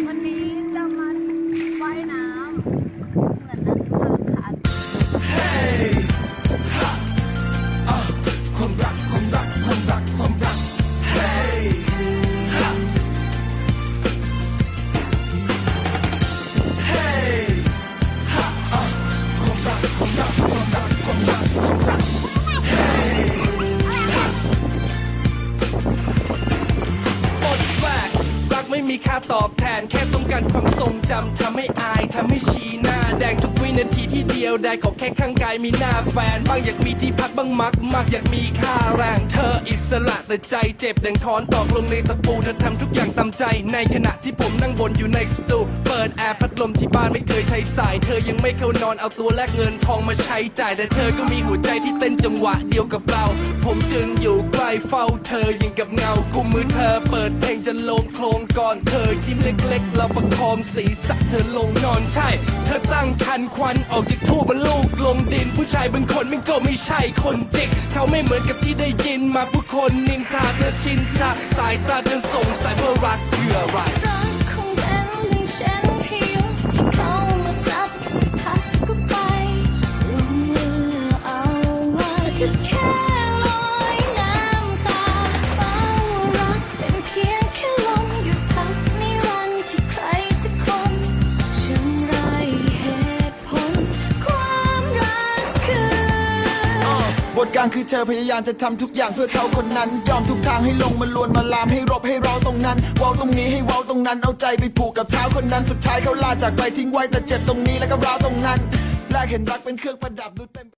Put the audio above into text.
วันนี้จะมาว่ายน้ำเหมือนนางเงือกค่ะความรักความรักความรักความรักเฮ้ยเฮ้ยความรักความรักความรักความรักความรักเฮ้ยหมดแรกรักไม่มีค่าตอบแทนแค่ต้องการความทรงจำทำให้อายทำให้ชี้หน้าแดงทุกวินาทีที่เดียวได้ก็แค่ข้างกายมีหน้าแฟนบ้างอยากมีที่พักบ้างมักอยากมีค่าแรงเธออิสระแต่ใจเจ็บดังค้อนตอกลงในตะปูเธอทำทุกอย่างตามใจในขณะที่ผมนั่งบนอยู่ในสตูเปิดแอร์พัดลมที่บ้านไม่เคยใช้สายเธอยังไม่เข้านอนเอาตัวแลกเงินทองมาใช้จ่ายแต่เธอก็มีหัวใจที่เต้นจังหวะเดียวกับเราผมจึงอยู่ใกล้เฝ้าเธอยังกับเงากุมมือเธอเปิดเพลงจะลงโครงก่อนเธอยิ้มเล็กๆเราประคองศีรษะเธอลงนอนใช่เธอตั้งคันควันออกจากทูบมันลูกลงดินผู้ชายบางคนมันก็ไม่ใช่คนจริงเขาไม่เหมือนกับที่ได้ยินมาผู้คนนินทาเธอชินชาสายตาเธอสงสัยว่ารักคืออะไรรักคงเป็นดังเช่นพายุที่เข้ามาซัดสักพักก็ไปลงเรือเอาไว้แค่ลอยน้ำตาเฝ้ารักเป็นเพียงแค่ลมหยุดพักในวันที่ใครสักคนฉันไร้เหตุผลความรักคือบทกลางคือเธอพยายามจะทำทุกอย่างเพื่อเขาคนนั้นยอมทุกทางให้ลงมาลวนมาลามให้รบให้ร้อตรงนั้นเว้าตรงนี้ให้เว้าตรงนั้นเอาใจไปผูกกับเท้าคนนั้นสุดท้ายเขาลาจากไปทิ้งไว้แต่เจ็บตรงนี้แล้วก็ร้าวตรงนั้นแลกเห็นรักเป็นเครื่องประดับดูเต็ม